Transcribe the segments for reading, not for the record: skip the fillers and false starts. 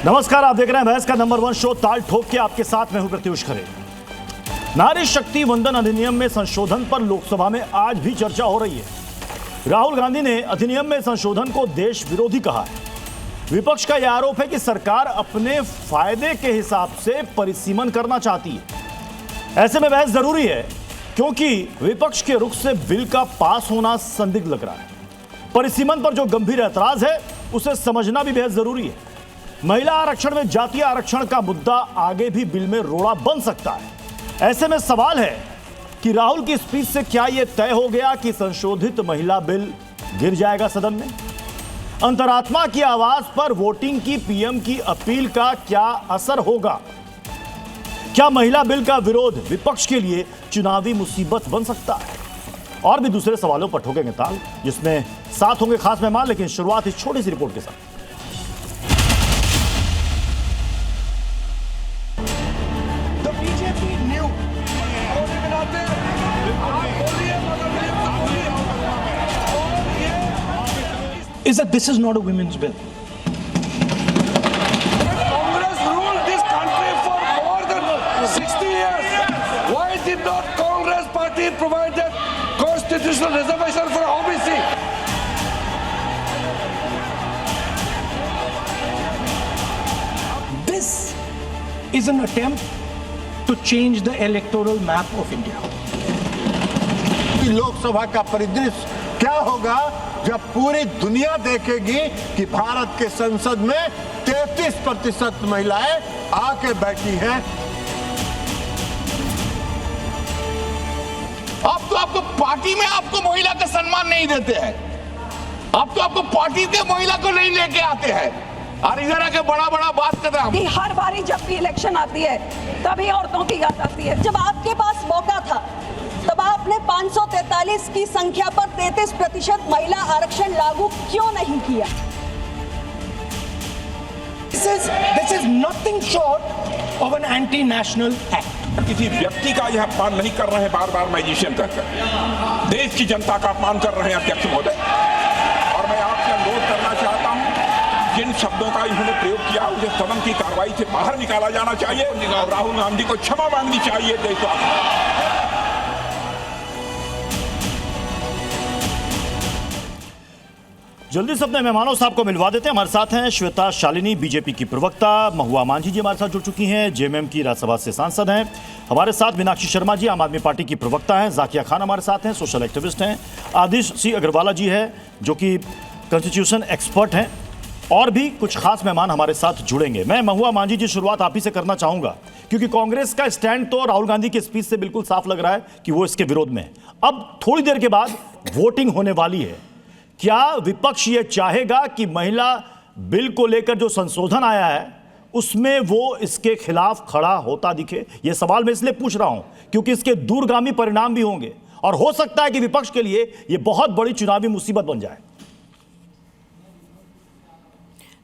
नमस्कार, आप देख रहे हैं बहस का नंबर 1 शो ताल ठोक के। आपके साथ मैं हूं प्रत्युष खरे। नारी शक्ति वंदन अधिनियम में संशोधन पर लोकसभा में आज भी चर्चा हो रही है। राहुल गांधी ने अधिनियम में संशोधन को देश विरोधी कहा है। विपक्ष का यह आरोप है कि सरकार अपने फायदे के हिसाब से परिसीमन करना चाहती है। ऐसे में बहस जरूरी है क्योंकि विपक्ष के रुख से बिल का पास होना संदिग्ध लग रहा है। परिसीमन पर जो गंभीर ऐतराज है उसे समझना भी बेहद जरूरी है। महिला आरक्षण में जातीय आरक्षण का मुद्दा आगे भी बिल में रोड़ा बन सकता है। ऐसे में सवाल है कि राहुल की स्पीच से क्या यह तय हो गया कि संशोधित महिला बिल गिर जाएगा सदन में? अंतरात्मा की आवाज पर वोटिंग की पीएम की अपील का क्या असर होगा? क्या महिला बिल का विरोध विपक्ष के लिए चुनावी मुसीबत बन सकता है? और भी दूसरे सवालों पर ठोकेंगे ताल, जिसमें साथ होंगे खास मेहमान। लेकिन शुरुआत इस छोटी सी रिपोर्ट के साथ। Is that this is not a women's bill. Congress ruled this country for more than 60 years. Why did not Congress party provide that constitutional reservation for OBC? This is an attempt to change the electoral map of India. Lok Sabha का परिदृश्य क्या होगा जब पूरी दुनिया देखेगी कि भारत के संसद में 33% महिलाएं आके बैठी हैं। अब तो आपको पार्टी में आपको महिला का सम्मान नहीं देते हैं। अब तो आपको पार्टी के महिला को नहीं लेके आते हैं और इधर आके बड़ा बड़ा बात कर रहे हैं। हर बारी जब भी इलेक्शन आती है तभी औरतों की याद आती है। जब आपके पास मौका था तब आपने 543 की संख्या पर 33% महिला आरक्षण लागू क्यों नहीं किया? This is nothing short of an anti-national act. किसी व्यक्ति का यह अपमान नहीं कर रहे हैं, बार बार मैजिशियन कहकर देश की जनता का अपमान कर रहे हैं अध्यक्ष महोदय। और मैं आपसे अनुरोध करना चाहता हूं, जिन शब्दों का इन्होंने प्रयोग किया उसे सदन की कार्रवाई से बाहर निकाला जाना चाहिए और राहुल गांधी को क्षमा मांगनी चाहिए देशवासियों। जल्दी से अपने मेहमानों साहब को मिलवा देते हैं। हमारे साथ हैं श्वेता शालिनी, बीजेपी की प्रवक्ता। महुआ मांझी जी हमारे साथ जुड़ चुकी हैं, जेएमएम की राज्यसभा से सांसद हैं। हमारे साथ मीनाक्षी शर्मा जी, आम आदमी पार्टी की प्रवक्ता हैं। जाकिया खान हमारे साथ हैं, सोशल एक्टिविस्ट हैं। आदिश सी अग्रवाला जी है जो कि कॉन्स्टिट्यूशन एक्सपर्ट हैं। और भी कुछ खास मेहमान हमारे साथ जुड़ेंगे। मैं महुआ मांझी जी शुरुआत आप ही से करना चाहूंगा, क्योंकि कांग्रेस का स्टैंड तो राहुल गांधी की स्पीच से बिल्कुल साफ लग रहा है कि वो इसके विरोध में है। अब थोड़ी देर के बाद वोटिंग होने वाली है। क्या विपक्ष ये चाहेगा कि महिला बिल को लेकर जो संशोधन आया है उसमें वो इसके खिलाफ खड़ा होता दिखे? ये सवाल मैं इसलिए पूछ रहा हूं क्योंकि इसके दूरगामी परिणाम भी होंगे और हो सकता है कि विपक्ष के लिए ये बहुत बड़ी चुनावी मुसीबत बन जाए।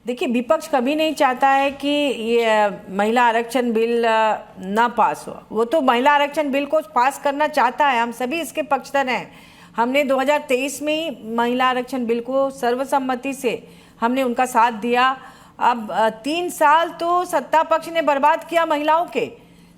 देखिए, विपक्ष कभी नहीं चाहता है कि ये महिला आरक्षण बिल ना पास हो। वो तो महिला आरक्षण बिल को पास करना चाहता है। हम सभी इसके पक्षधर हैं। हमने 2023 में ही महिला आरक्षण बिल को सर्वसम्मति से हमने उनका साथ दिया। अब 3 साल तो सत्ता पक्ष ने बर्बाद किया महिलाओं के।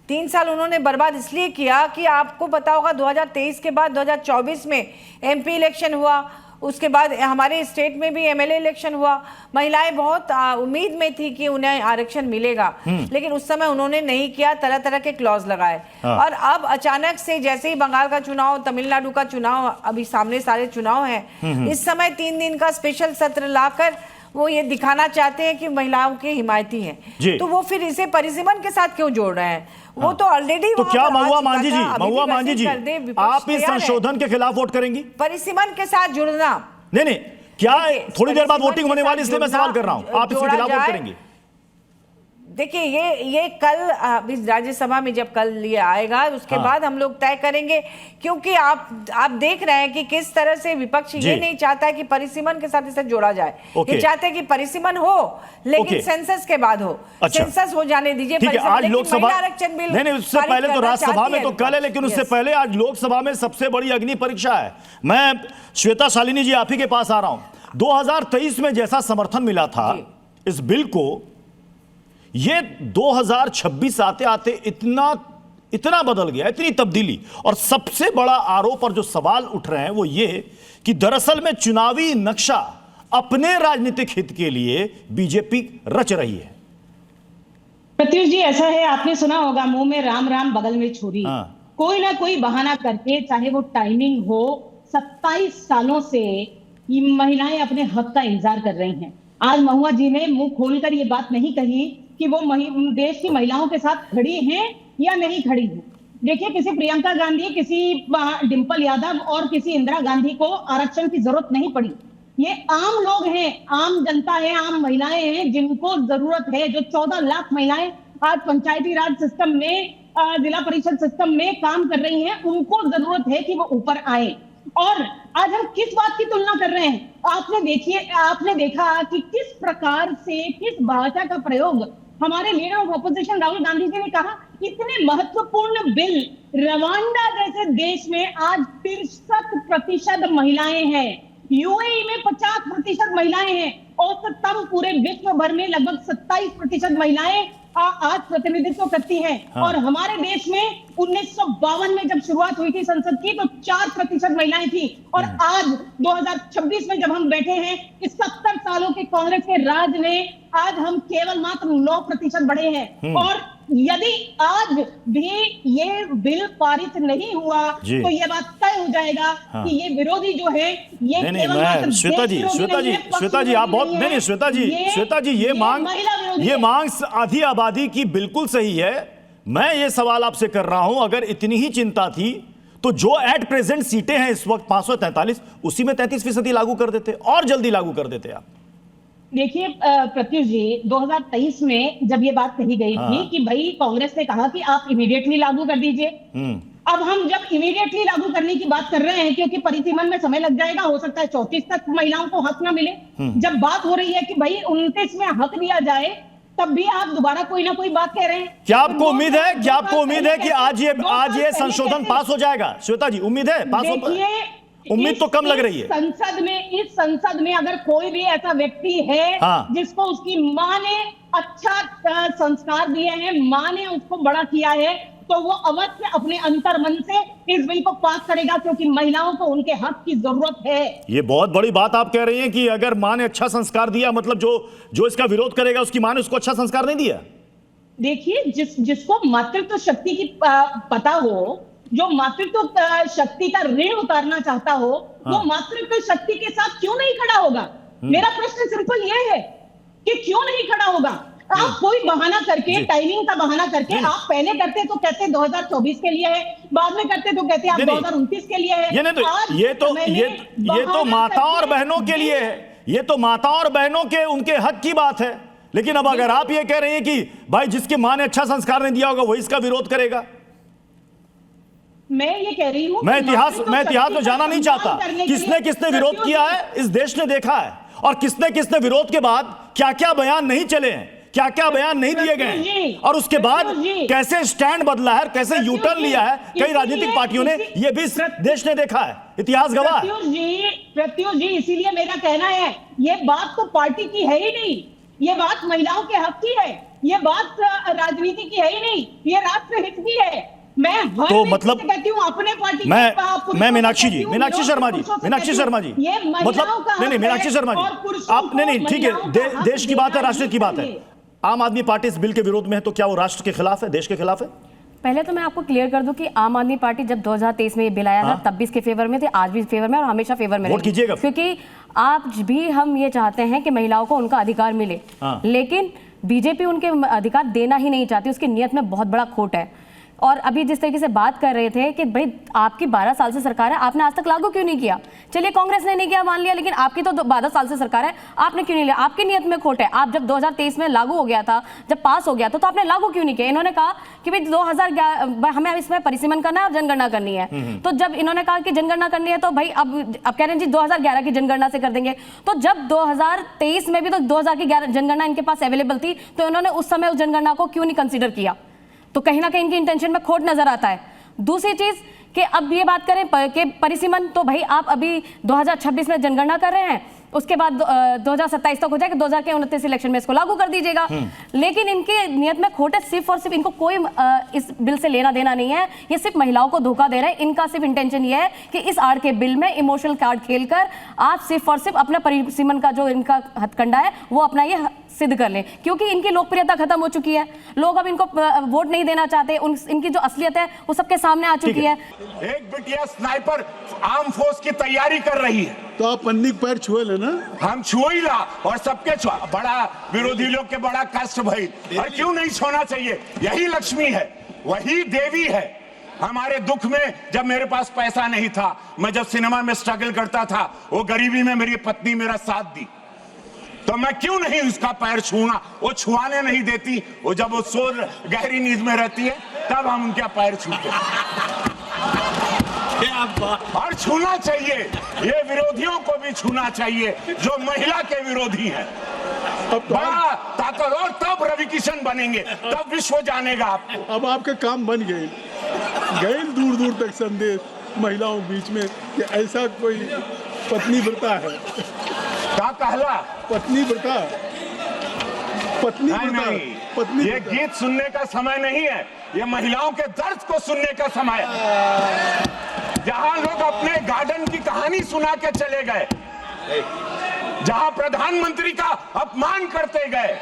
3 साल उन्होंने बर्बाद इसलिए किया कि आपको पता होगा 2023 के बाद 2024 में एमपी इलेक्शन हुआ, उसके बाद हमारे स्टेट में भी एमएलए इलेक्शन हुआ। महिलाएं बहुत उम्मीद में थी कि उन्हें आरक्षण मिलेगा, लेकिन उस समय उन्होंने नहीं किया, तरह तरह के क्लॉज लगाए। और अब अचानक से जैसे ही बंगाल का चुनाव, तमिलनाडु का चुनाव, अभी सामने सारे चुनाव हैं, इस समय 3 दिन का स्पेशल सत्र लाकर वो ये दिखाना चाहते हैं कि महिलाओं के हिमायती हैं। तो वो फिर इसे परिसीमन के साथ क्यों जोड़ रहे हैं? वो तो ऑलरेडी तो क्या महुआ मांझी जी आप इस संशोधन के खिलाफ वोट करेंगी? परिसीमन के साथ जुड़ना नहीं, क्या थोड़ी देर बाद वोटिंग होने वाली, इसलिए मैं सवाल कर रहा हूं, आप इसके खिलाफ वोट करेंगी? देखिए, ये कल राज्यसभा में जब कल ये आएगा उसके बाद हम लोग तय करेंगे, क्योंकि आप देख रहे हैं कि किस तरह से विपक्ष ये नहीं चाहता है कि परिसीमन के साथ इसे जोड़ा जाए। ये चाहते हैं कि परिसीमन हो लेकिन सेंसस के बाद हो। सेंसस हो जाने दीजिए। ठीक है, आज लोकसभा आरक्षण बिल नहीं, उससे पहले तो राज्यसभा में तो कल है, लेकिन उससे पहले आज लोकसभा में सबसे बड़ी अग्नि परीक्षा है। मैं श्वेता शालिनी जी आप ही के पास आ रहा हूं। 2023 में जैसा समर्थन मिला था इस बिल को, ये 2026 आते आते इतना बदल गया, इतनी तब्दीली। और सबसे बड़ा आरोप और जो सवाल उठ रहे हैं वो ये कि दरअसल में चुनावी नक्शा अपने राजनीतिक हित के लिए बीजेपी रच रही है। प्रत्युष जी, ऐसा है, आपने सुना होगा, मुंह में राम राम बगल में छुरी। कोई ना कोई बहाना करके, चाहे वो टाइमिंग हो, 27 सालों से ये महिलाएं अपने हक का इंतजार कर रही हैं। आज महुआ जी ने मुंह खोलकर ये बात नहीं कही कि वो देश की महिलाओं के साथ खड़ी हैं या नहीं खड़ी हैं। देखिए, किसी प्रियंका गांधी, किसी डिंपल यादव और किसी इंदिरा गांधी को आरक्षण की जरूरत नहीं पड़ी। ये आम लोग हैं, आम जनता है, आम महिलाएं हैं जिनको जरूरत है। जो 14 लाख महिलाएं आज पंचायती राज सिस्टम में, जिला परिषद सिस्टम में काम कर रही हैं, उनको जरूरत है कि वो ऊपर आए। और आज हम किस बात की तुलना कर रहे हैं? आपने देखा कि किस प्रकार से, किस भाषा का प्रयोग हमारे leader of opposition Rahul Gandhi ji ने कहा। इतने महत्वपूर्ण बिल, रवांडा जैसे देश में आज 63% महिलाएं हैं, यूएई में 50% महिलाएं हैं, औसतन पूरे विश्व भर में लगभग 27% महिलाएं आज प्रतिनिधित्व करती हैं। और हमारे देश में 1952 में जब शुरुआत हुई थी संसद की तो 4% महिलाएं थी। और आज 2026 में जब हम बैठे हैं, इस 70 सालों के कांग्रेस के राज में आज हम केवल मात्र 9% बढ़े हैं। और यदि आज भी ये बिल पारित नहीं हुआ तो ये बात तय हो जाएगा कि ये विरोधी जो है, ये नहीं, श्वेता जी आप बहुत, नहीं श्वेता जी ये मांग आधी आबादी की बिल्कुल सही है। मैं ये सवाल आपसे कर रहा हूं, अगर इतनी ही चिंता थी तो जो एट प्रेजेंट सीटें हैं इस वक्त 543, उसी में 33% लागू कर देते और जल्दी लागू कर देते आप। देखिए प्रत्युष जी, 2023 में जब ये बात कही गई थी कि भाई कांग्रेस ने कहा कि आप इमीडिएटली लागू कर दीजिए। अब हम जब इमीडिएटली लागू करने की बात कर रहे हैं, क्योंकि परिसीमन में समय लग जाएगा, हो सकता है 34 तक महिलाओं को हक ना मिले। जब बात हो रही है कि भाई 29 में हक दिया जाए, तब भी आप दोबारा कोई ना कोई बात कह रहे हैं। क्या आपको उम्मीद है कि आज ये संशोधन पास हो जाएगा? श्वेता जी, उम्मीद है पास हो? उम्मीद तो कम लग रही है। इस संसद में अगर कोई भी ऐसा व्यक्ति है जिसको उसकी मां ने अच्छा संस्कार दिए हैं, मां ने उसको बड़ा किया है, तो वो अवश्य अपने अंतर मन से इस बिल को पास करेगा, क्योंकि महिलाओं को उनके हक की जरूरत है। ये बहुत बड़ी बात आप कह रही हैं कि अगर मां ने अच्छा संस्कार दिया, मतलब जो इसका विरोध करेगा उसकी मां ने उसको अच्छा संस्कार नहीं दिया। देखिए, जिसको मातृत्व शक्ति की पता हो, जो मातृत्व शक्ति का ऋण उतारना चाहता हो, वो मातृत्व शक्ति के साथ क्यों नहीं खड़ा होगा? मेरा प्रश्न सिंपल ये है कि क्यों नहीं खड़ा होगा? आप कोई बहाना करके, टाइमिंग का बहाना करके, आप पहले करते तो कहते 2024 के लिए है, बाद में करते तो कहते आप 2029 के लिए है। ये तो माताओं और बहनों के लिए है, ये तो माताओं और बहनों के उनके हक की बात है। लेकिन अब अगर आप ये कह रहे हैं कि भाई जिसकी मां ने अच्छा संस्कार नहीं दिया होगा वही इसका विरोध करेगा, मैं ये कह रही हूं, मैं इतिहास में जाना नहीं चाहता किसने विरोध किया है, इस देश ने देखा है। और किसने विरोध के बाद क्या क्या बयान नहीं चले हैं, क्या क्या बयान नहीं दिए गए हैं, और उसके बाद कैसे स्टैंड बदला है, कैसे यूटर्न लिया है कई राजनीतिक पार्टियों ने, ये भी देश ने देखा है, इतिहास गवाह है। प्रत्युष जी, इसीलिए मेरा कहना है, ये बात तो पार्टी की है ही नहीं, ये बात महिलाओं के हक की है, ये बात राजनीति की है ही नहीं, ये राष्ट्र हित की है। मैं तो मतलब कहती हूँ अपने पार्टी मैं मीनाक्षी शर्मा जी मतलब नहीं मीनाक्षी शर्मा जी, आप नहीं ठीक है, देश की बात है, राष्ट्र की बात है। आम आदमी पार्टी इस बिल के विरोध में है, तो क्या वो राष्ट्र के खिलाफ है, देश के खिलाफ है? पहले तो मैं आपको क्लियर कर दूं कि आम आदमी पार्टी जब 2023 में ये बिल आया था तब भी इसके फेवर में थे, आज भी फेवर में और हमेशा फेवर में वोट कीजिएगा, क्योंकि आज भी हम ये चाहते हैं कि महिलाओं को उनका अधिकार मिले। लेकिन बीजेपी उनके अधिकार देना ही नहीं चाहती, उसकी नीयत में बहुत बड़ा खोट है। और अभी जिस तरीके से बात कर रहे थे कि भाई आपकी 12 साल से सरकार है, आपने आज तक लागू क्यों नहीं किया? चलिए कांग्रेस ने नहीं किया मान लिया, लेकिन आपकी तो 12 साल से सरकार है, आपने क्यों नहीं लिया? आपकी नीयत में खोट है। आप जब 2023 में लागू हो गया था, जब पास हो गया तो आपने लागू क्यों नहीं किया? इन्होंने कहा कि भाई 2011 हमें इसमें परिसीमन करना है और जनगणना करनी है। तो जब इन्होंने कहा कि जनगणना करनी है तो भाई अब कह रहे हैं जी 2011 की जनगणना से कर देंगे। तो जब 2023 में भी तो 2000 की जनगणना इनके पास अवेलेबल थी, तो इन्होंने उस समय उस जनगणना को क्यों नहीं कंसिडर किया? तो कहीं ना कहीं इनकी इंटेंशन में खोट नजर आता है। दूसरी चीज कि अब ये बात करें कि परिसीमन, तो भाई आप अभी 2026 में जनगणना कर रहे हैं, उसके बाद 2027 तक हो जाएगा, 2029 इलेक्शन में इसको लागू कर दीजिएगा। लेकिन इनके नियत में खोट है, सिर्फ और सिर्फ इनको कोई इस बिल से लेना देना नहीं है। ये सिर्फ महिलाओं को धोखा दे रहे हैं। इनका सिर्फ इंटेंशन ये है कि इस आड़ के बिल में इमोशनल कार्ड खेलकर आप सिर्फ और सिर्फ अपना परिसीमन का जो इनका हथकंडा है वो अपना ये सिद्ध कर ले, क्योंकि इनकी लोकप्रियता खत्म हो चुकी है। लोग अब इनको वोट नहीं देना चाहते। इनकी जो असलियत है वो सबके सामने आ चुकी है। एक बिटिया स्नाइपर आर्म फोर्स की तैयारी कर रही है, तो आप पन्नी पैर छुए लेना। हम छुई ला और सबके बड़ा विरोधी लोग के बड़ा कष्ट भाई, और क्यों नहीं छोना चाहिए? यही लक्ष्मी है, वही देवी है। हमारे दुख में जब मेरे पास पैसा नहीं था, मैं जब सिनेमा में स्ट्रगल करता था, वो गरीबी में मेरी पत्नी मेरा साथ दी, तो मैं क्यों नहीं उसका पैर छूना? वो छुआने नहीं देती, वो जब वो सो गहरी नींद में रहती है तब हम उनका पैर छूते हैं। और छूना चाहिए, ये विरोधियों को भी छूना चाहिए जो महिला के विरोधी हैं। बड़ा ताकत, और तब रवि किशन बनेंगे, तब विश्व जानेगा आपको। अब आपके काम बन गए दूर दूर तक संदेश महिलाओं बीच में कि ऐसा कोई पत्नी व्रता है। क्या कहला? पत्नी व्रता, पत्नी व्रता, पत्नी। ये गीत सुनने का समय नहीं है, ये महिलाओं के दर्द को सुनने का समय है। जहां लोग अपने गार्डन की कहानी सुना के चले गए, जहां प्रधानमंत्री का अपमान करते गए,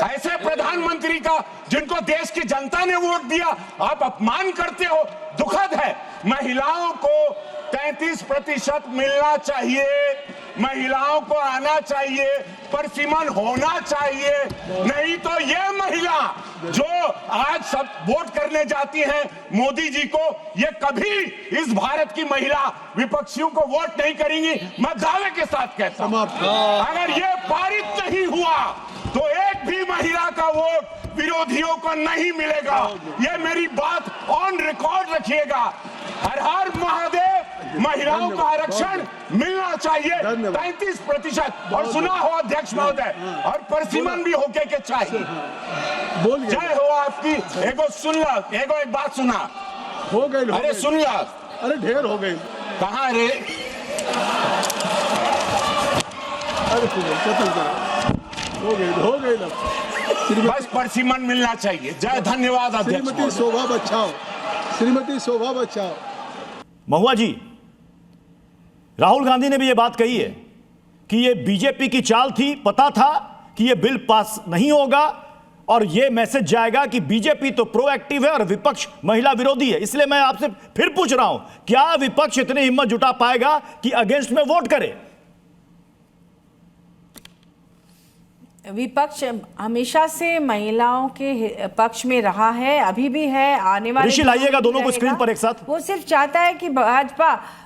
ऐसे प्रधानमंत्री का जिनको देश की जनता ने वोट दिया आप अपमान करते हो, दुखद है। महिलाओं को 33% मिलना चाहिए, महिलाओं को आना चाहिए, परिसीमन होना चाहिए। नहीं तो ये महिला जो आज सब वोट करने जाती हैं मोदी जी को, ये कभी इस भारत की महिला विपक्षियों को वोट नहीं करेंगी। मैं दावे के साथ कहता हूं, अगर ये पारित नहीं हुआ तो एक भी महिला का वोट विरोधियों को नहीं मिलेगा। ये मेरी बात ऑन रिकॉर्ड रखिएगा। हर हर महादेव, महिलाओं का आरक्षण मिलना चाहिए 33%। और सुना हो अध्यक्ष महोदय, और परिसीमन भी होके के चाहिए। जय हो आपकी। एगो सुन ला, एगो एक बात सुना हो गई। अरे सुन ला, अरे ढेर हो गई। कहाँ रे? अरे हो गई ना। बस परिसीमन मिलना चाहिए। जय, धन्यवाद अध्यक्ष। श्रीमती शोभा बचाओ, श्रीमती शोभा बचाओ। महुआ जी, राहुल गांधी ने भी ये बात कही है कि ये बीजेपी की चाल थी, पता था कि ये बिल पास नहीं होगा और ये मैसेज जाएगा कि बीजेपी तो प्रोएक्टिव है और विपक्ष महिला विरोधी है। इसलिए मैं आपसे फिर पूछ रहा हूं, क्या विपक्ष इतनी हिम्मत जुटा पाएगा कि अगेंस्ट में वोट करे? विपक्ष हमेशा से महिलाओं के पक्ष में रहा है, अभी भी है, आने वाले ऋषि लाइएगा दोनों को स्क्रीन पर एक साथ। वो सिर्फ चाहता है कि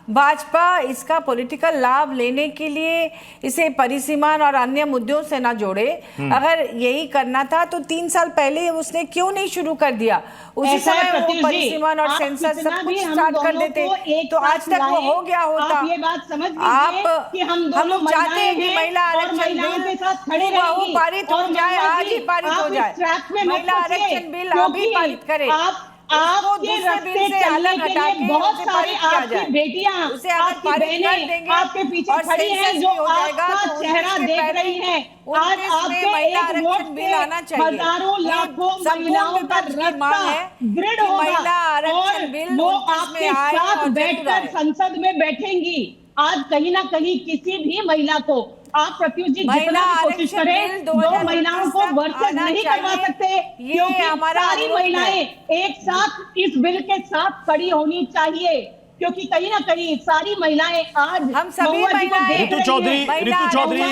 भाजपा इसका पॉलिटिकल लाभ लेने के लिए इसे परिसीमन और अन्य मुद्दों से ना जोड़े। अगर यही करना था तो 3 साल पहले उसने क्यों नहीं शुरू कर दिया? उसी समय वो परिसीमन और सेंसर सब कुछ स्टार्ट कर देते तो आज तक वो हो गया होता। आप ये बात समझ लीजिए कि हम लोग चाहते हैं कि महिला आरक्षण बिल पारित हो जाए, आज ही पारित हो जाए। महिला आरक्षण बिल अभी पारित करे, आपके रास्ते चलने के लिए बहुत सारे आपकी बेटियां, आपकी बहनें आपके पीछे खड़ी हैं जो आपका चेहरा देख रही हैं। आज आपके एक वोट से हजारों लाखों महिलाओं का रास्ता दृढ़ होगा और वो आपके साथ बैठकर संसद में बैठेंगी। आज कहीं ना कहीं किसी भी महिला को आप प्रत्युष जी जितना भी कोशिश करें, 2 महिलाओं को वर्सेस नहीं करवा सकते, क्योंकि सारी महिलाएं एक साथ इस बिल के साथ खड़ी होनी चाहिए। क्योंकि कहीं ना कहीं सारी महिलाएं आज हम सभी महिलाएं। ऋतु चौधरी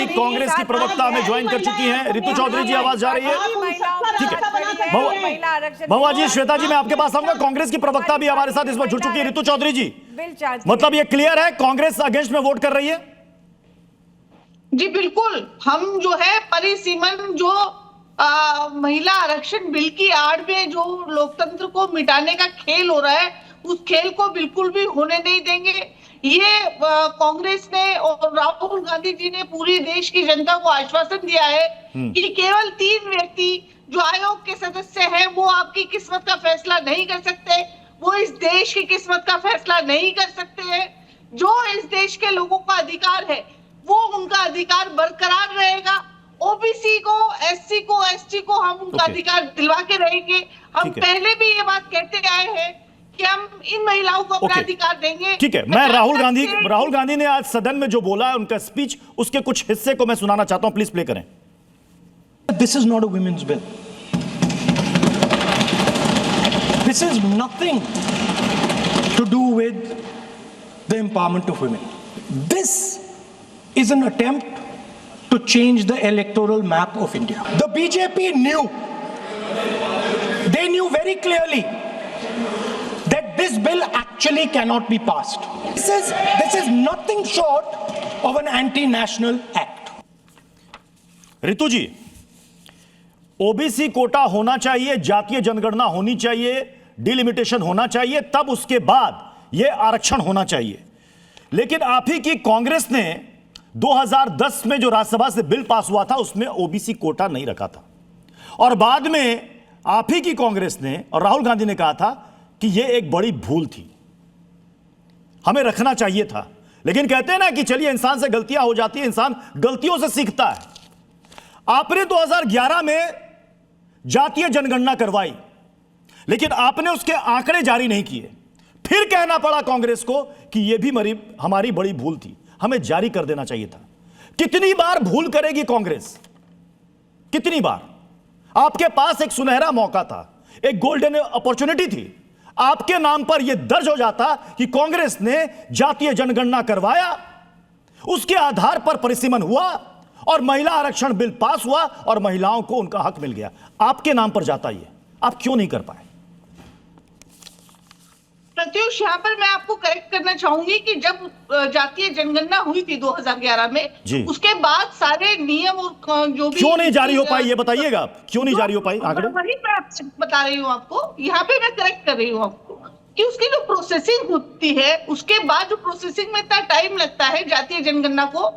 कांग्रेस की प्रवक्ता में ज्वाइन कर चुकी हैं। ऋतु चौधरी जी, आवाज जा रही है? ठीक है महुआ जी, श्वेता जी, मैं आपके पास आऊंगा। कांग्रेस की प्रवक्ता भी हमारे साथ इस बार जुड़ चुकी है। ऋतु चौधरी जी, मतलब ये क्लियर है कांग्रेस अगेंस्ट में वोट कर रही है? जी बिल्कुल, हम जो है परिसीमन जो महिला आरक्षण बिल की आड़ में जो लोकतंत्र को मिटाने का खेल हो रहा है, उस खेल को बिल्कुल भी होने नहीं देंगे। ये कांग्रेस ने और राहुल गांधी जी ने पूरी देश की जनता को आश्वासन दिया है कि केवल 3 व्यक्ति जो आयोग के सदस्य हैं वो आपकी किस्मत का फैसला नहीं कर सकते, वो इस देश की किस्मत का फैसला नहीं कर सकते हैं। जो इस देश के लोगों का अधिकार है वो उनका अधिकार बरकरार रहेगा। ओबीसी को, एससी को, एसटी को हम उनका अधिकार दिलवा के रहेंगे। हम पहले भी ये बात कहते आए हैं कि हम इन महिलाओं को अपना अधिकार देंगे। ठीक है, मैं राहुल गांधी ने आज सदन में जो बोला है उनका स्पीच, उसके कुछ हिस्से को मैं सुनाना चाहता हूं, प्लीज प्ले करें। This is not a women's bill. This is nothing to do with the empowerment of women. This is an attempt to change the electoral map of India. The BJP knew, they knew very clearly that this bill actually cannot be passed. This is nothing short of an anti-national act. Ritu ji, OBC quota होना चाहिए, जातीय जनगणना होनी चाहिए, delimitation होना चाहिए, तब उसके बाद यह आरक्षण होना चाहिए। लेकिन आप ही की कांग्रेस ने 2010 में जो राज्यसभा से बिल पास हुआ था उसमें ओबीसी कोटा नहीं रखा था, और बाद में आप ही की कांग्रेस ने और राहुल गांधी ने कहा था कि यह एक बड़ी भूल थी, हमें रखना चाहिए था। लेकिन कहते हैं ना कि चलिए, इंसान से गलतियां हो जाती है, इंसान गलतियों से सीखता है। आपने 2011 में जातीय जनगणना करवाई, लेकिन आपने उसके आंकड़े जारी नहीं किए। फिर कहना पड़ा कांग्रेस को कि यह भी हमारी बड़ी भूल थी, हमें जारी कर देना चाहिए था। कितनी बार भूल करेगी कांग्रेस? कितनी बार? आपके पास एक सुनहरा मौका था, एक गोल्डन अपॉर्चुनिटी थी। आपके नाम पर यह दर्ज हो जाता कि कांग्रेस ने जातीय जनगणना करवाया, उसके आधार पर परिसीमन हुआ और महिला आरक्षण बिल पास हुआ और महिलाओं को उनका हक मिल गया। आपके नाम पर जाता ये, आप क्यों नहीं कर पाए? प्रत्युष, यहाँ पर मैं आपको करेक्ट करना चाहूंगी कि जब जातीय जनगणना हुई थी 2011 में, उसके बाद सारे नियम और जो भी क्यों नहीं जारी हो पाई, ये बताइएगा आप, क्यों नहीं जारी हो पाई आंकड़े? वही मैं बता रही हूँ आपको, यहाँ पे मैं करेक्ट कर रही हूँ आपको कि उसकी जो प्रोसेसिंग होती है, उसके बाद जो प्रोसेसिंग में इतना टाइम लगता है जातीय जनगणना को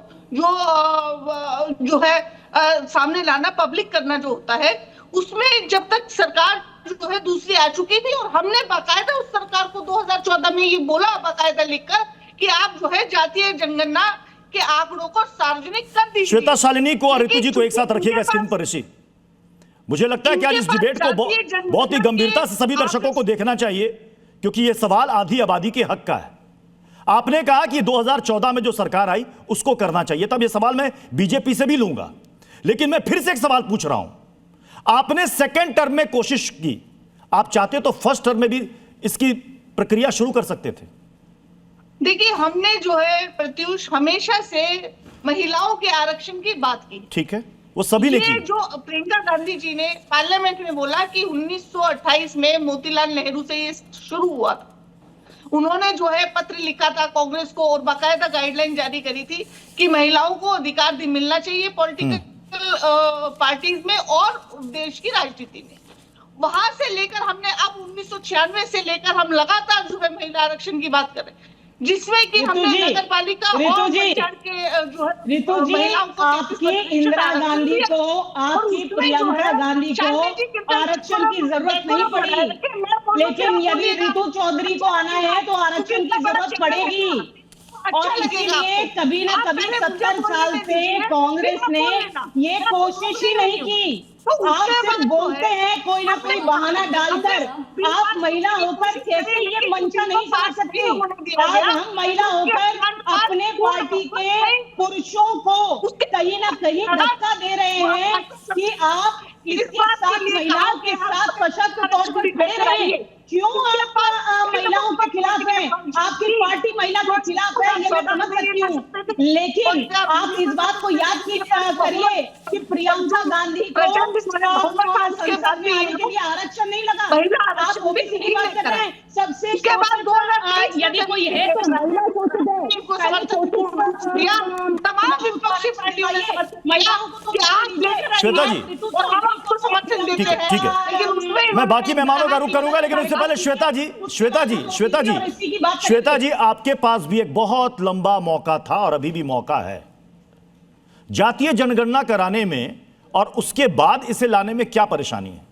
जो है सामने लाना, पब्लिक करना जो होता है, उसमें जब तक सरकार जो है दूसरी आ चुकी थी और हमने बाकायदा उस सरकार को 2014 में ये बोला बाकायदा लिखकर कि आप जो है जातीय जनगणना के आंकड़ों को सार्वजनिक कर दीजिए। श्वेता शालिनी को और ऋतु जी को एक साथ रखिएगा स्क्रीन पर। ऋषि, मुझे लगता है कि आज इस डिबेट को बहुत ही गंभीरता से सभी दर्शकों को देखना चाहिए, क्योंकि यह सवाल आधी आबादी के हक का है। आपने कहा कि 2014 में जो सरकार आई उसको करना चाहिए, तब यह सवाल मैं बीजेपी से भी लूंगा, लेकिन मैं फिर से एक सवाल पूछ रहा हूं। आपने सेकेंड टर्म में कोशिश की, आप चाहते तो फर्स्ट टर्म में भी इसकी प्रक्रिया शुरू कर सकते थे। देखिए, हमने जो है प्रत्युष हमेशा से महिलाओं के आरक्षण की बात की, ठीक है, वो सभी ने की। जो प्रियंका गांधी जी ने पार्लियामेंट में बोला कि 1928 में मोतीलाल नेहरू से ये शुरू हुआ था। उन्होंने जो है पत्र लिखा था कांग्रेस को और बाकायदा गाइडलाइन जारी करी थी कि महिलाओं को अधिकार मिलना चाहिए पॉलिटिकल पार्टीज में और देश की राजनीति में। वहां से लेकर हमने अब 1996 से लेकर हम लगातार जो है महिला आरक्षण की बात कर रहे हैं, जिसमें कि हमने नगर पालिका और पंचायत के जो है महिलाओं को, आपकी इंदिरा गांधी को, आपकी प्रियंका गांधी को आरक्षण की जरूरत नहीं पड़ी, लेकिन यदि रितु चौधरी को आना है तो आरक्षण की जरूरत पड़ेगी। और इसीलिए कभी न कभी 70 साल से कांग्रेस ने ये कोशिश ही नहीं की। आप सिर्फ बोलते हैं कोई ना कोई बहाना डालकर। आप महिला होकर कैसे ये मंशा नहीं कर सकती? आज हम महिला होकर अपने पार्टी के पुरुषों को कहीं ना कहीं धक्का दे रहे हैं कि आप इसके साथ महिलाओं के साथ सशक्त तौर पर खड़े रहे। क्यों आप महिलाओं के खिलाफ हैं? आपकी पार्टी महिला के खिलाफ है, ये मैं समझ सकती हूँ, लेकिन आप इस बात को याद करिए कि प्रियंका गांधी को संसद में आने के लिए आरक्षण नहीं लगा। आप ओबीसी की बात कर रहे हैं। सबसे यदि कोई है तो तमाम विपक्षी पार्टियों ने महिलाओं को श्वेता जी, ठीक है, ठीक है, मैं बाकी मेहमानों का रुख करूंगा, लेकिन उससे पहले श्वेता जी, आपके पास भी एक बहुत लंबा मौका था और अभी भी मौका है जातीय जनगणना कराने में, और उसके बाद इसे लाने में क्या परेशानी है?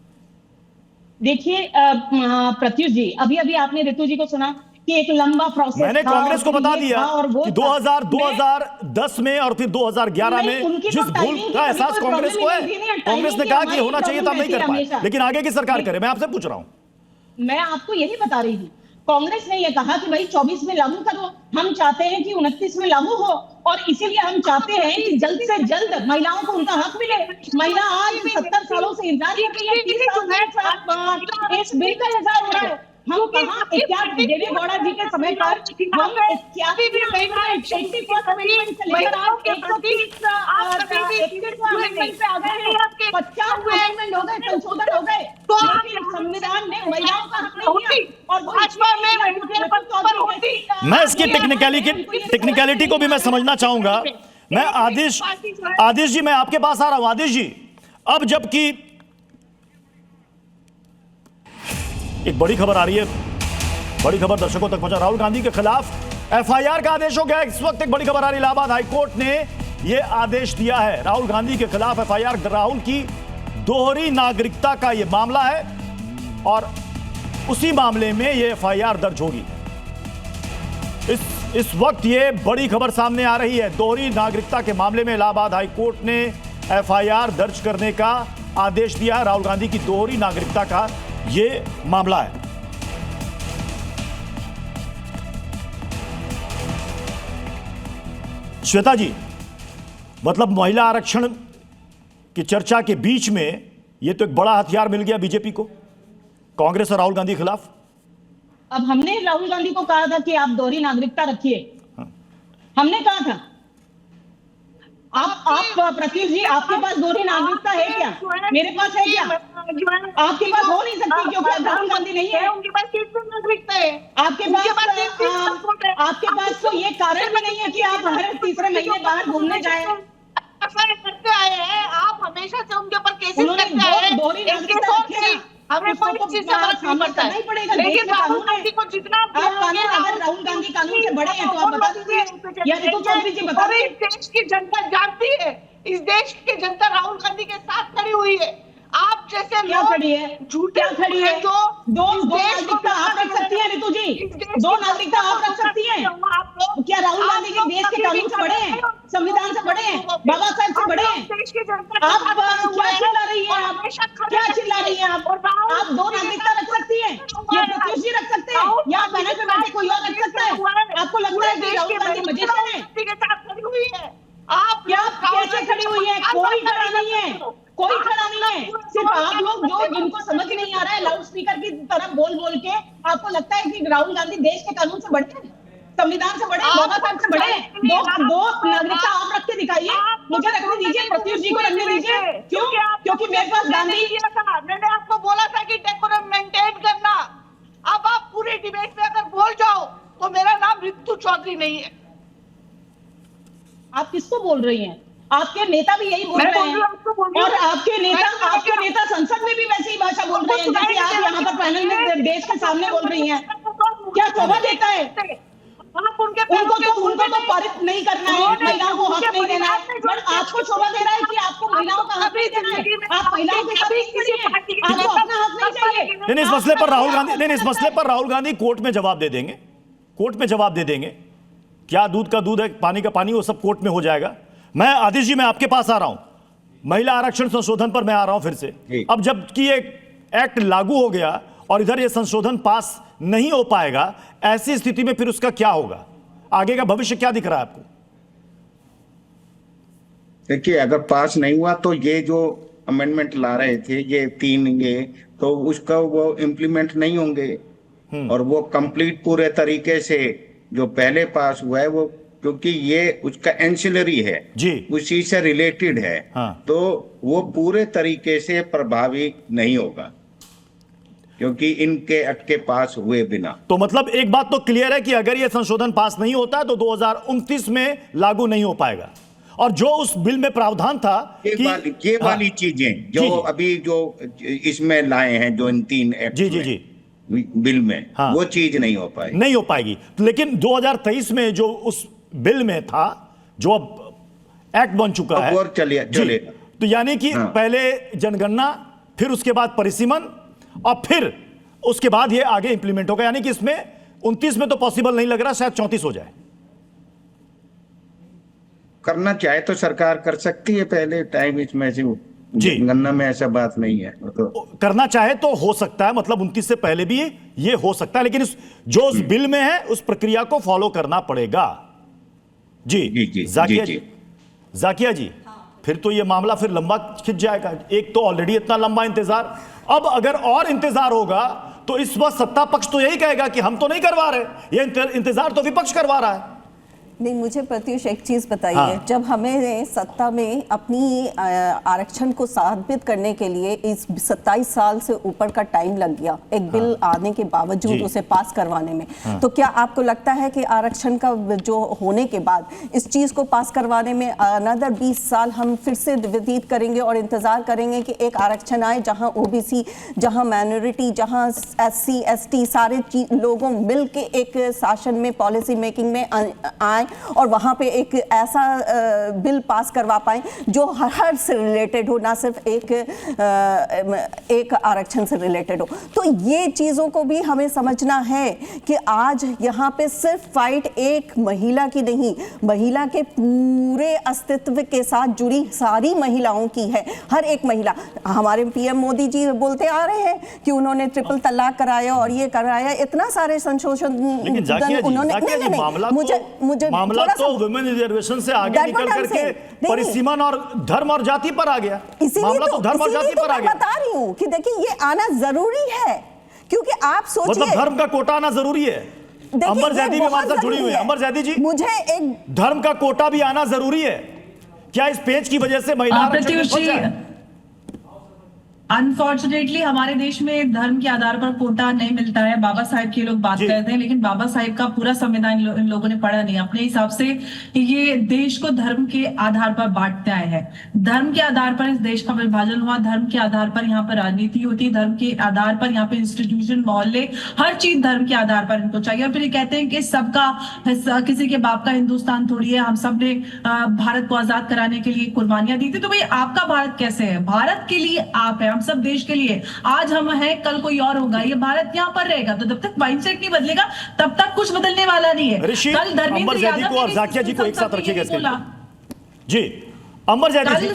देखिए प्रत्युष जी, अभी अभी आपने ऋतु जी को सुना कि एक लंबा प्रोसेस मैंने था कांग्रेस को और बता ये दिया था और वो कि था। 2010 में और फिर 2011 नहीं, में उनकी जिस तो भूल टाइमिंग का की एहसास कोई कांग्रेस को प्रॉब्लम ही नहीं थी है, ना, कांग्रेस ने टाइमिंग कहा की कि होना हमारी चाहिए था, हम नहीं कर प्रॉब्लम पाए, रहती है लेकिन आगे की सरकार करे। मैं आपसे पूछ रहा हूं। मैं आपको यही बता रही थी, कांग्रेस ने यह कहा कि भाई 24 में लागू करो, हम चाहते हैं कि 29 में लागू हो, और इसीलिए हम चाहते हैं कि जल्द से जल्द महिलाओं को उनका हक मिले। महिला आज 70 सालों से इंतजार कर रही है, 30 साल से इस बिल का इंतजार हो रहा है। हम कहाँ देवी गौड़ा जी के समय पर हम 81 अमेंडमेंट, 81st अमेंडमेंट से लेकर आज 130 अमेंडमेंट पे आ गए हैं, 50 अमेंडमेंट हो गए, संशोधन हो गए, लेकिन संविधान ने महिलाओं का हक नहीं दिया। और भाजपा में मैं इसकी टेक्निकलिटी को भी मैं समझना चाहूंगा। मैं आदिश जी, मैं आपके पास आ रहा हूं। आदिश जी, अब जबकि एक बड़ी खबर आ रही है, बड़ी खबर दर्शकों तक पहुंचा, राहुल गांधी के खिलाफ एफआईआर का आदेश हो गया। इस वक्त एक बड़ी खबर आ रही है, इलाहाबाद हाईकोर्ट ने यह आदेश दिया है, राहुल गांधी के खिलाफ एफआईआर। राहुल की दोहरी नागरिकता का यह मामला है और उसी मामले में यह एफआईआर दर्ज होगी। इस वक्त ये बड़ी खबर सामने आ रही है, दोहरी नागरिकता के मामले में इलाहाबाद हाईकोर्ट ने एफआईआर दर्ज करने का आदेश दिया है। राहुल गांधी की दोहरी नागरिकता का ये मामला है। श्वेता जी, मतलब महिला आरक्षण की चर्चा के बीच में ये तो एक बड़ा हथियार मिल गया बीजेपी को, कांग्रेस और राहुल गांधी के खिलाफ। अब हमने राहुल गांधी को कहा था कि आप दोहरी नागरिकता रखिए, हमने कहा था। आप प्रत्युष जी, आपके पास दोहरी नागरिकता है क्या? मेरे पास है क्या? आपके पास हो नहीं सकती क्योंकि आप राहुल गांधी नहीं है। उनके पास तीसरी नागरिकता है। आपके पास तो ये कारण भी नहीं है कि आप हर तीसरे महीने बाहर घूमने जाएं। करते आए हैं आप, हमेशा से उनके ऊपर केसेस करते आए हैं। दोहरी नागरिकता रखेगा, हमें कोई चीज से फर्क नहीं पड़ता है, लेकिन राहुल गांधी को जितना अगर राहुल गांधी कानून से बड़े हैं तो आप बता दीजिए, या ऋतु चौधरी जी बता दीजिए। इस देश की जनता जानती है, इस देश की जनता राहुल गांधी के साथ खड़ी हुई है। आप जैसे क्या खड़ी है? झूठे खड़ी है जो दो नागरिकता आप रख सकती हैं ऋतु जी, दो नागरिकता आप रख सकती हैं। क्या राहुल गांधी के देश के कानून से बड़े हैं, संविधान से बड़े हैं, बाबा साहब से बड़े हैं? आप क्या चिल्ला रही हैं? आप क्या चिल्ला रही हैं? आप दो नागरिकता रख सकती हैं, ये प्रत्युष जी रख सकते हैं, या पैनल पे बैठे कोई और रख सकता है? आपको लगता है कि राहुल गांधी मजिस्ट्रेट है? आप क्या कैसे खड़ी हुई है? कोई खड़ा नहीं है, कोई खड़ा नहीं है, सिर्फ आप लोग जो जिनको समझ नहीं आ रहा है लाउड स्पीकर की तरफ बोल बोल के आपको लगता है कि राहुल गांधी देश के कानून से बड़े हैं, संविधान से बड़े हैं, बाबा साहब से बड़े हैं। दो नागरिकता आप रख के दिखाइए, मुझे रखने दीजिए, प्रत्युष जी को रखने दीजिए। क्यों? क्योंकि मेरे पास गांधी, मैंने आपको बोला था कि डेकोरम मेंटेन करना। अब आप पूरे डिबेट में अगर बोल जाओ तो मेरा नाम ऋतु चौधरी नहीं है। आप किसको बोल रही हैं? आपके नेता भी यही बोल रहे हैं, और आपके नेता संसद में भी वैसे ही भाषा बोल रहे हैं जैसे आप यहाँ पर पैनल में देश के सामने बोल रही हैं। क्या शोभा देता है? उनको तो पारित नहीं करना है, महिलाओं को हक नहीं देना है, बट आपको शोभा दे रहा है कि आपको महिलाओं का हक नहीं देना है। आप महिलाओं के साथ नहीं करिए, आपको अपना हक नहीं चाहिए। नहीं, इस मसले पर राहुल गांधी कोर्ट में जवाब दे देंगे, कोर्ट में जवाब दे देंगे। क्या दूध का दूध है, पानी का पानी, वो सब कोर्ट में हो जाएगा। मैं आदिश जी, मैं आपके पास आ रहा हूं, महिला आरक्षण संशोधन पर मैं आ रहा हूं फिर से। अब जबकि ये एक्ट लागू हो गया और इधर ये संशोधन पास नहीं हो पाएगा, ऐसी स्थिति में फिर उसका क्या होगा? आगे का भविष्य क्या दिख रहा है आपको? देखिए, अगर पास नहीं हुआ तो ये जो अमेंडमेंट ला रहे थे ये तीन, ये तो उसका वो इम्प्लीमेंट नहीं होंगे, और वो कंप्लीट पूरे तरीके से जो पहले पास हुआ है वो, क्योंकि ये उसका एंसिलरी है जी, उसी से रिलेटेड है, तो वो पूरे तरीके से प्रभावी नहीं होगा क्योंकि इनके एक्ट के पास हुए बिना। तो मतलब एक बात तो क्लियर है कि अगर ये संशोधन पास नहीं होता है तो 2029 में लागू नहीं हो पाएगा। और जो उस बिल में प्रावधान था ये वाली चीजें जो अभी जो इसमें लाए हैं, जो इन तीन एक्ट जी बिल में, वो चीज नहीं हो पाएगी। लेकिन 2023 में जो उस बिल में था, जो अब एक्ट बन चुका है, और चलेगा। तो यानी कि पहले जनगणना, फिर उसके बाद परिसीमन, और फिर उसके बाद ये आगे इंप्लीमेंट होगा। यानी कि इसमें 29 में तो पॉसिबल नहीं लग रहा, शायद 34 हो जाए। करना चाहे तो सरकार कर सकती है, पहले टाइम इसमें से जी गन्ना में ऐसा बात नहीं है, तो करना चाहे तो हो सकता है, मतलब 29 से पहले भी ये हो सकता है, लेकिन जो उस बिल में है उस प्रक्रिया को फॉलो करना पड़ेगा। जी जाकिया जी, जाकिया जी, फिर तो ये मामला फिर लंबा खिंच जाएगा। एक तो ऑलरेडी इतना लंबा इंतजार, अब अगर और इंतजार होगा तो इस वक्त सत्ता पक्ष तो यही कहेगा कि हम तो नहीं करवा रहे, ये इंतजार तो विपक्ष करवा रहा है। नहीं, मुझे प्रत्युष एक चीज़ बताइए, हाँ। जब हमें सत्ता में अपनी आरक्षण को साबित करने के लिए इस 27 साल से ऊपर का टाइम लग गया एक बिल आने के बावजूद उसे पास करवाने में, तो क्या आपको लगता है कि आरक्षण का जो होने के बाद इस चीज़ को पास करवाने में अनदर 20 साल हम फिर से व्यतीत करेंगे और इंतज़ार करेंगे कि एक आरक्षण आए जहां ओबीसी, जहां माइनॉरिटी, जहां SC ST सारे लोगों मिल के एक शासन में, पॉलिसी मेकिंग में आए और वहाँ पे एक ऐसा बिल पास करवा पाए जो हर से रिलेटेड हो, ना सिर्फ एक आरक्षण से रिलेटेड हो। तो ये चीज़ों को भी हमें समझना है कि आज यहाँ पे सिर्फ फाइट एक महिला की नहीं, महिला के पूरे अस्तित्व के साथ जुड़ी सारी महिलाओं की है। हर एक महिला, हमारे PM मोदी जी बोलते आ रहे हैं कि उन्होंने ट्रिपल तलाक कराया और ये कराया, इतना सारे संशोधन उन्होंने, मुझे मामला तो वुमेन रिजर्वेशन से आगे निकल करके परिसीमन और धर्म और जाति पर आ गया। मामला तो धर्म और जाति पर आ गया। बता रही हूँ कि देखिए ये आना जरूरी है, क्योंकि आप सोचिए, मतलब धर्म का कोटा आना जरूरी है। अंबर जैदी भी हमारे साथ जुड़ी हुई है। अंबर जैदी जी, मुझे एक धर्म का कोटा भी आना जरूरी है क्या? इस पेज की वजह से महिला अनफॉर्चुनेटली हमारे देश में धर्म के आधार पर कोटा नहीं मिलता है। बाबा साहेब की लोग बात करते हैं, लेकिन बाबा साहेब का पूरा संविधान इन लोगों ने पढ़ा नहीं। अपने हिसाब से ये देश को धर्म के आधार पर बांटते आए हैं। धर्म के आधार पर इस देश का विभाजन हुआ, धर्म के आधार पर यहाँ पर राजनीति होती है, धर्म के आधार पर यहाँ पे इंस्टीट्यूशन, मोहल्ले, हर चीज धर्म के आधार पर इनको चाहिए। और फिर ये कहते हैं कि सबका हिस्सा, किसी के बाप का हिंदुस्तान थोड़ी है, हम सब ने भारत को आजाद कराने के लिए कुर्बानियां दी थी। तो भाई आपका भारत कैसे है? भारत के लिए आप है, हम सब देश के लिए। आज हम हैं, कल कोई और होगा, ये भारत यहाँ पर रहेगा। तो जब तक माइंडसेट नहीं बदलेगा तब तक कुछ बदलने वाला नहीं है। कल धर्मेंद्र यादव को और जाकिया जी को एक साथ रखिएगा इसके लिए। जी अंबर जैदी जी,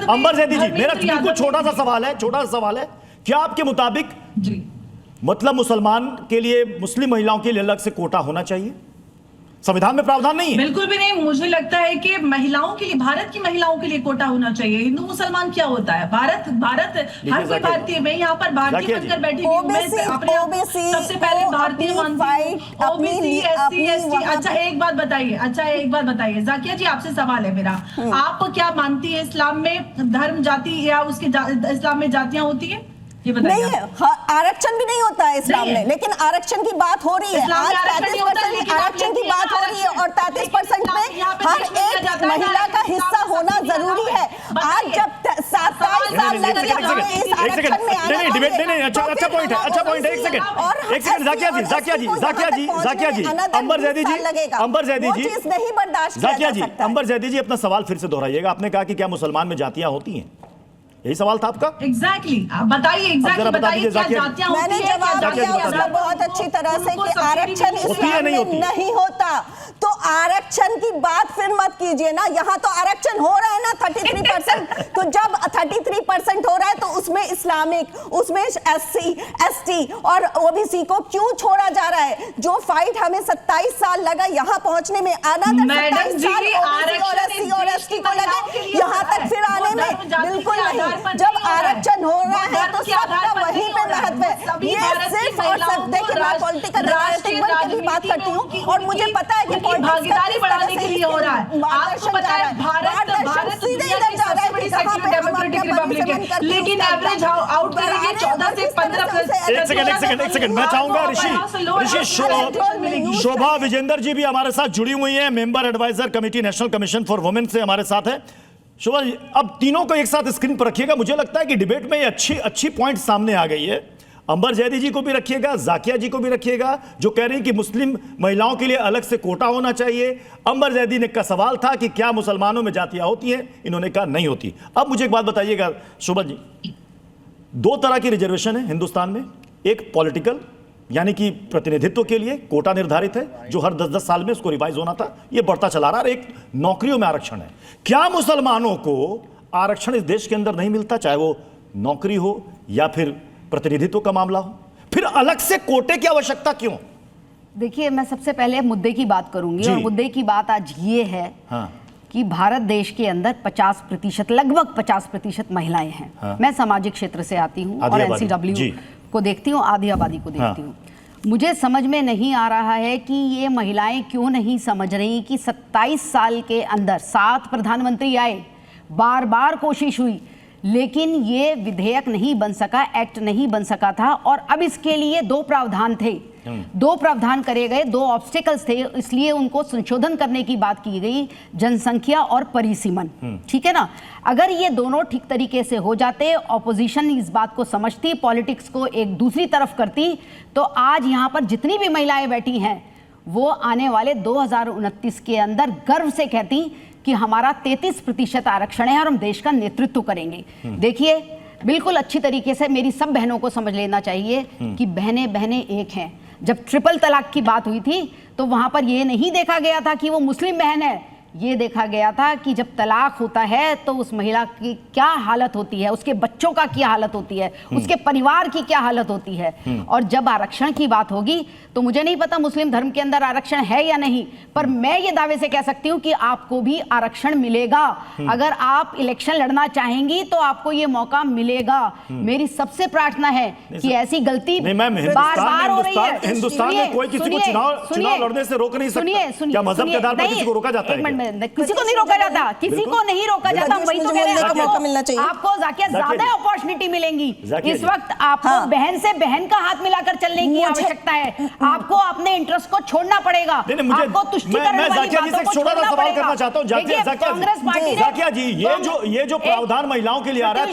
अंबर जैदी जी, मेरा बिल्कुल छोटा सा सवाल है, क्या आपके मुताबिक मतलब मुसलमान के लिए, मुस्लिम महिलाओं के लिए अलग से कोटा होना चाहिए? संविधान में प्रावधान नहीं है? बिल्कुल भी नहीं। मुझे लगता है कि महिलाओं के लिए, भारत की महिलाओं के लिए कोटा होना चाहिए। हिंदू मुसलमान क्या होता है? भारत हर कोई भारतीय, मैं यहाँ पर भारतीय बनकर बैठी हूँ, सबसे पहले भारतीय ओबीसी SC ST। अच्छा एक बात बताइए जाकिया जी, आपसे सवाल है मेरा, आप क्या मानती है इस्लाम में धर्म, जाति या उसके इस्लाम में जातियां होती है? नहीं है, आरक्षण भी नहीं होता है इस्लाम में, लेकिन आरक्षण की बात हो रही है। आज 33% आरक्षण की बात हो रही है और 33% में हर एक महिला का हिस्सा होना जरूरी है। आज जब 27 साल लग गए हमें इस आरक्षण में आने नहीं, अच्छा पॉइंट है। एक सेकंड जाकिया जी, अंबर जैदी जी नहीं बर्दाश्त जाकिया जी, अंबर जैदी जी अपना सवाल फिर से दोहराइएगा। आपने कहा कि क्या मुसलमान में जातियां होती हैं, यही सवाल था आपका? एग्जैक्टली बताइए क्या जातियां होती मैंने जवाब दिया उसको बहुत अच्छी तरह से कि आरक्षण इस्लाम में नहीं होता। तो आरक्षण की बात फिर मत कीजिए ना, यहाँ तो आरक्षण हो रहा है ना 33%। तो जब 33% हो रहा है तो उसमें इस्लामिक, उसमें SC ST और OBC को क्यों छोड़ा जा रहा है? जो फाइट हमें 27 साल लगा यहाँ पहुंचने में, आना 27 साल OBC और SC और ST को लगे यहाँ तक फिर आने में, बिल्कुल नहीं। जब आरक्षण हो रहा है तो सबका वहीं पे महत्व है। ये सिर्फ और सब, देखिए मैं पॉलिटिकल की बात करती हूँ और मुझे पता है कि भागीदारी बढ़ाने के लिए हो रहा है। आपको पता है भारत सीधे इधर जा रहा है कि जहाँ पे डेमोक्रेटिक रिपब्लिक है, लेकिन एवरेज आउट करेंगे 14 से 15%। एक सेकंड, मैं चाहूंगा ऋषि शोभा विजेंदर जी भी हमारे साथ जुड़ी हुई है, member adviser committee National Commission for Women से हमारे साथ है। शोभा, अब तीनों को एक साथ स्क्रीन पर रखिएगा। मुझे लगता है कि डिबेट में ये अच्छी पॉइंट सामने आ गई है। अंबर जैदी जी को भी रखिएगा, जाकिया जी को भी रखिएगा, जो कह रही हैं कि मुस्लिम महिलाओं के लिए अलग से कोटा होना चाहिए। अंबर जैदी ने का सवाल था कि क्या मुसलमानों में जातियां होती हैं, इन्होंने कहा नहीं होती। अब मुझे एक बात बताइएगा शोभा जी, दो तरह की रिजर्वेशन है हिंदुस्तान में, एक पॉलिटिकल यानी कि प्रतिनिधित्व के लिए कोटा निर्धारित है जो हर 10-10 साल में उसको रिवाइज होना था, ये बढ़ता चला रहा है। एक नौकरियों में आरक्षण है। क्या मुसलमानों को आरक्षण इस देश के अंदर नहीं मिलता, चाहे वो नौकरी हो या फिर प्रतिनिधित्व का मामला हो? फिर अलग से कोटे की आवश्यकता क्यों? देखिए, मैं सबसे पहले मुद्दे की बात करूंगी, और मुद्दे की बात आज ये है कि भारत देश के अंदर 50%, लगभग 50% महिलाएं हैं। मैं सामाजिक क्षेत्र से आती हूँ और NCW को देखती हूँ, आधी आबादी को देखती हूँ। मुझे समझ में नहीं आ रहा है कि ये महिलाएं क्यों नहीं समझ रही कि 27 साल के अंदर 7 प्रधानमंत्री आए, बार बार कोशिश हुई, लेकिन ये विधेयक नहीं बन सका, एक्ट नहीं बन सका था। और अब इसके लिए 2 प्रावधान थे, 2 प्रावधान करे गए, 2 ऑब्स्टिकल्स थे, इसलिए उनको संशोधन करने की बात की गई, जनसंख्या और परिसीमन। ठीक है ना? अगर ये दोनों ठीक तरीके से हो जाते, ऑपोजिशन इस बात को समझती, पॉलिटिक्स को एक दूसरी तरफ करती, तो आज यहाँ पर जितनी भी महिलाएं बैठी हैं वो आने वाले 2029 के अंदर गर्व से कहती कि हमारा 33% आरक्षण है और हम देश का नेतृत्व करेंगे। देखिए, बिल्कुल अच्छी तरीके से मेरी सब बहनों को समझ लेना चाहिए कि बहनें बहनें एक हैं। जब ट्रिपल तलाक की बात हुई थी तो वहां पर यह नहीं देखा गया था कि वो मुस्लिम बहन है, ये देखा गया था कि जब तलाक होता है तो उस महिला की क्या हालत होती है, उसके बच्चों का क्या हालत होती है, उसके परिवार की क्या हालत होती है। और जब आरक्षण की बात होगी तो मुझे नहीं पता मुस्लिम धर्म के अंदर आरक्षण है या नहीं, पर मैं ये दावे से कह सकती हूँ कि आपको भी आरक्षण मिलेगा। अगर आप इलेक्शन लड़ना चाहेंगी तो आपको ये मौका मिलेगा। मेरी सबसे प्रार्थना है कि ऐसी गलती बार बार हो रही है। हिंदुस्तान में कोई किसी को चुनाव लड़ने से रोक नहीं सकता। क्या मजहब के आधार पर किसी को रोका जाता है? किसी को नहीं रोका जाता, किसी को नहीं रोका जाता। वही तो कह रहे हैं, आपको जाकिया ज्यादा अपॉर्चुनिटी मिलेंगी। इस वक्त आपको बहन से बहन का हाथ मिलाकर चलने की आवश्यकता है। आपको अपने इंटरेस्ट को छोड़ना पड़ेगा। आपको तुष्टिकरण वाली बातों को छोड़ना पड़ेगा। कांग्रेस पार्टी जाकिया जी, ये जो प्रावधान महिलाओं के लिए आ रहा है,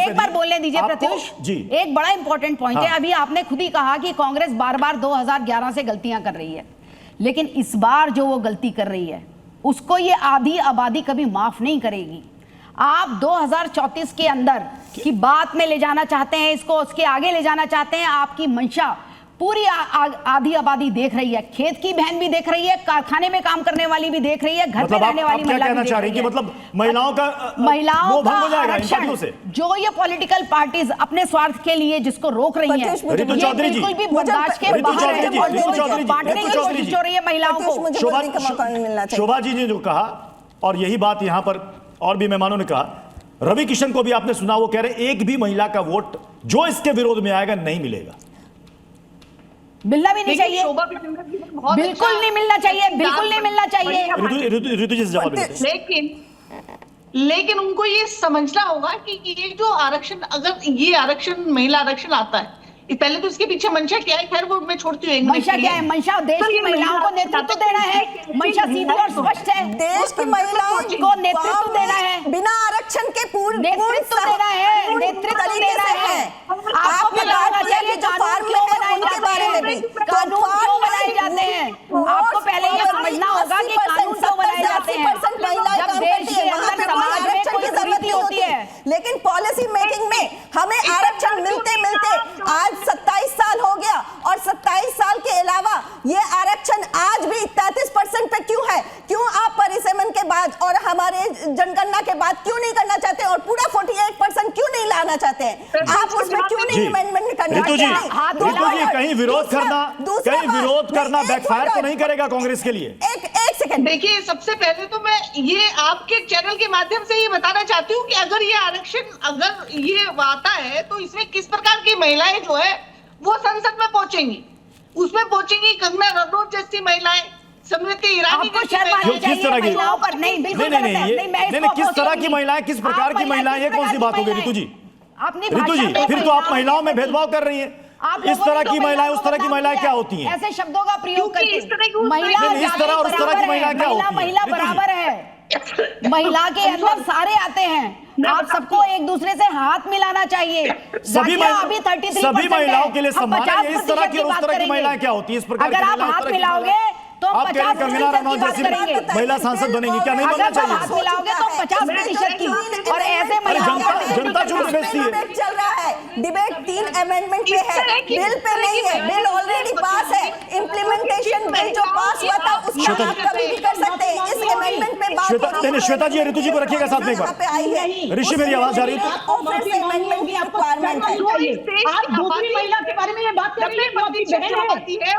एक बार बोलने दीजिए प्रत्युष जी। एक बड़ा इंपॉर्टेंट पॉइंट है, अभी आपने खुद ही कहा कि कांग्रेस बार बार 2011 से गलतियां कर रही है, लेकिन इस बार जो वो गलती कर रही है उसको ये आधी आबादी कभी माफ नहीं करेगी। आप 2034 के अंदर की बात में ले जाना चाहते हैं, इसको उसके आगे ले जाना चाहते हैं। आपकी मंशा पूरी आधी आबादी देख रही है, खेत की बहन भी देख रही है, कारखाने में काम करने वाली भी देख रही है, घर में रहने वाली महिला भी देख रही है। मतलब महिलाओं का आरक्षण जो ये पॉलिटिकल पार्टीज अपने स्वार्थ के लिए जिसको रोक रही हैं, बिल्कुल भी बर्दाश्त के बाहर है। बांटने की कोशिश हो रही है महिलाओं को। शोभा जी ने जो कहा, और यही बात यहाँ पर और भी मेहमानों ने कहा, रवि किशन को भी आपने सुना, वो कह रहे एक भी महिला का वोट जो इसके विरोध में आएगा नहीं मिलेगा। मिलना भी नहीं चाहिए, बिल्कुल नहीं मिलना चाहिए, बिल्कुल नहीं मिलना चाहिए। ऋतु जी से जवाब दीजिए। लेकिन उनको ये समझना होगा कि ये जो आरक्षण, अगर ये आरक्षण महिला आरक्षण आता है, पहले तो इसके पीछे मंशा क्या है, खैर वो मैं छोड़ती हूँ। मंशा क्या है? मंशा देश की महिलाओं को नेतृत्व देना है। मंशा सीधी और स्पष्ट है, देश की महिलाओं को नेतृत्व देना है, बिना आरक्षण के पूर्ण नेतृत्व देना है, नेतृत्व देना है। आपको बताना चाहिए कानून क्यों बनाए जाते हैं, कानून क्यों बनाए जाते हैं। आपको पहले ये समझना होगा कि कानून क्यों बनाए जाते हैं। जब देश के अंदर समाज में कोई कुरीति होती है, लेकिन पॉलिसी मेकिंग में हमें आरक्षण मिलते मिलते आज 27 साल हो गया, और 27 साल के अलावा ये आरक्षण आज भी 33% पे क्यों है? क्यों आप परिसीमन के बाद और हमारे जनगणना के बाद क्यों नहीं करना चाहते, और पूरा 48% क्यों नहीं लाना चाहते हैं? आप उसमें क्यों नहीं अमेंडमेंट करना चाहते हैं? कहीं विरोध करना बैकफायर तो नहीं करेगा कांग्रेस के लिए? एक सेकंड देखिए, सबसे पहले तो मैं ये आपके चैनल के माध्यम से ये बताना चाहती हूँ कि अगर ये आरक्षण अगर ये आता है तो इसमें किस प्रकार की महिलाएं जो है वो संसद में पहुंचेंगी, उसमें पहुंचेंगी कंगना रनौत जैसी महिलाएं, स्मृति ईरानी किस तरह की महिलाओं पर नहीं, किस तरह की महिलाएं, किस प्रकार की महिलाएं, ये कौन सी बात हो गई ऋतु जी? ऋतु जी, फिर तो आप महिलाओं में भेदभाव कर रही हैं। इस तरह की महिलाएं, उस तरह की महिलाएं क्या होती हैं? ऐसे शब्दों का प्रयोग करके इस तरह और उस तरह की महिलाएं क्या होती हैं? महिला बराबर है, महिला के अंदर सारे आते हैं। आप सबको एक दूसरे से हाथ मिलाना चाहिए। सभी महिलाओं के लिए सम्मान है। इस तरह की और उस तरह की महिलाएं क्या होती है? इस प्रकार अगर आप हाथ मिलाओगे तो आप कह रहे कंगना रनौत जैसी महिला सांसद बनेंगी, क्या नहीं बनना चाहिए? हाथ मिलाओगे तो 50% की, और ऐसे जनता चुन के बेचती है। चल रहा है, डिबेट 3 अमेंडमेंट पे है, बिल पे नहीं है। बिल ऑलरेडी पास है, इम्प्लीमेंटेशन बिल जो पास हुआ था उसका आप कभी भी कर सकते हैं। इस अमेंडमेंट पे बात श्वेता, श्वेता जी ऋतु जी को रखिएगा साथ में एक बार। ऋषि मेरी आवाज आ रही है? आप दूसरी महिला के बारे में ये बात कर रही है,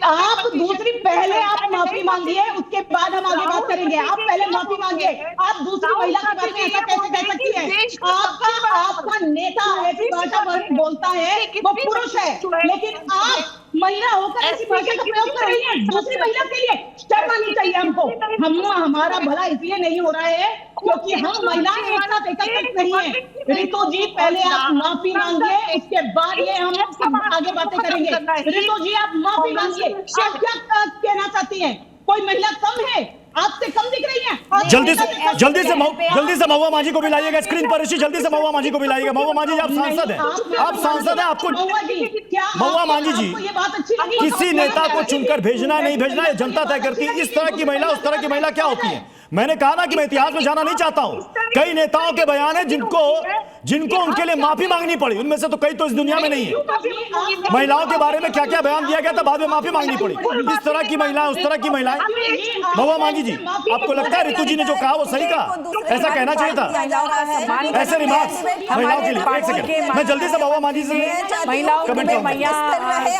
आप दूसरी पहले आप माफी मांगिए, उसके बाद हम आगे बात करेंगे। आप पहले माफी मांगिए, आप दूसरी महिला के बारे में ऐसा कैसे कह सकती है? आपका नेता ऐसी भाषा बोलता है वो पुरुष है, लेकिन आप महिला होकर ऐसी भाषा का प्रयोग कर रही है दूसरी महिला के लिए। शर्म आनी चाहिए हमको। हमारा भला इसलिए नहीं हो रहा है क्योंकि हम महिलाएं एक साथ एकत्रित नहीं है। ऋतु जी पहले आप माफी मांगिए, इसके बाद ये हम आगे बातें करेंगे। ऋतु जी आप माफी मांगिए। आप क्या कहना चाहती हैं? कोई महिला कम है? आपसे कम दिख रही है? जल्दी से महुआ मांझी को मिलाइएगा स्क्रीन पर। ऋषि जल्दी से महुआ मांझी को मिलाइएगा। महुआ मांझी आप सांसद हैं, आप सांसद हैं, आपको महुआ मांझी जी किसी नेता को चुनकर भेजना है नहीं भेजना है जनता तय करती है। इस तरह की महिला उस तरह की महिला क्या होती है? मैंने कहा ना कि मैं इतिहास में जाना नहीं चाहता हूं। कई नेताओं के बयान है जिनको उनके लिए माफी मांगनी पड़ी, उनमें से तो कई तो इस दुनिया में नहीं है। महिलाओं के बारे में क्या क्या बयान दिया गया था, बाद में माफी मांगनी पड़ी। इस तरह की महिलाएं उस तरह की महिलाएं। महुआ मांझी जी, आपको लगता है ऋतु जी ने जो कहा वो सही कहा? ऐसा कहना चाहिए था? ऐसे रिमार्क्स महिलाओं के लिए। एक सेकंड, मैं जल्दी से महुआ मांझी से महिलाओं के लिए महिला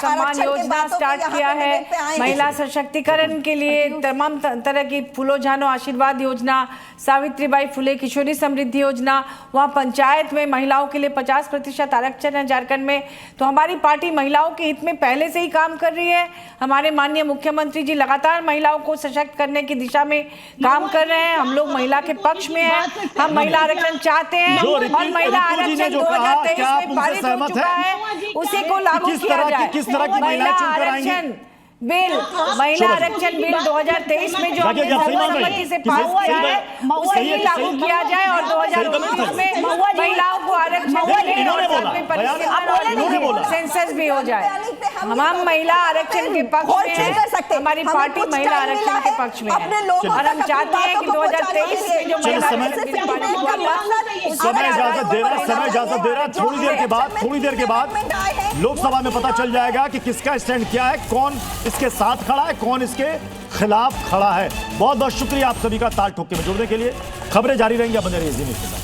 सम्मान योजना स्टार्ट किया है। महिला सशक्तिकरण के लिए तमाम तरह की फूलो जानो आशीर्वाद योजना, सावित्रीबाई फुले किशोरी समृद्धि योजना, वहाँ पंचायत में महिलाओं के लिए 50% आरक्षण है झारखंड में। तो हमारी पार्टी महिलाओं के हित में पहले से ही काम कर रही है। हमारे माननीय मुख्यमंत्री जी लगातार महिलाओं को सशक्त करने की दिशा में काम कर रहे हैं। हम लोग महिला के पक्ष में हैं, हम महिला आरक्षण चाहते हैं और महिला आरक्षण 2023 में पारित हो चुका है, उसी को लागू किया जाए। महिला आरक्षण बिल, महिला आरक्षण बिल 2023 में जो सर्वसम्मति से पास हुआ है उसे ही लागू किया जाए और 2019 में महिलाओं को आरक्षण सेंसस भी हो जाए। हम महिला आरक्षण के पक्ष में हैं, हमारी पार्टी महिला आरक्षण के पक्ष में है और हम चाहते हैं कि 2023 में जो महिला समय इजाजत दे रहा। थोड़ी देर के बाद लोकसभा में पता चल जाएगा कि किसका स्टैंड क्या है, कौन इसके साथ खड़ा है, कौन इसके खिलाफ खड़ा है। बहुत बहुत शुक्रिया आप सभी का ताल ठोक के में जुड़ने के लिए। खबरें जारी रहेंगी, बने रहिए ज़ी न्यूज़ के साथ।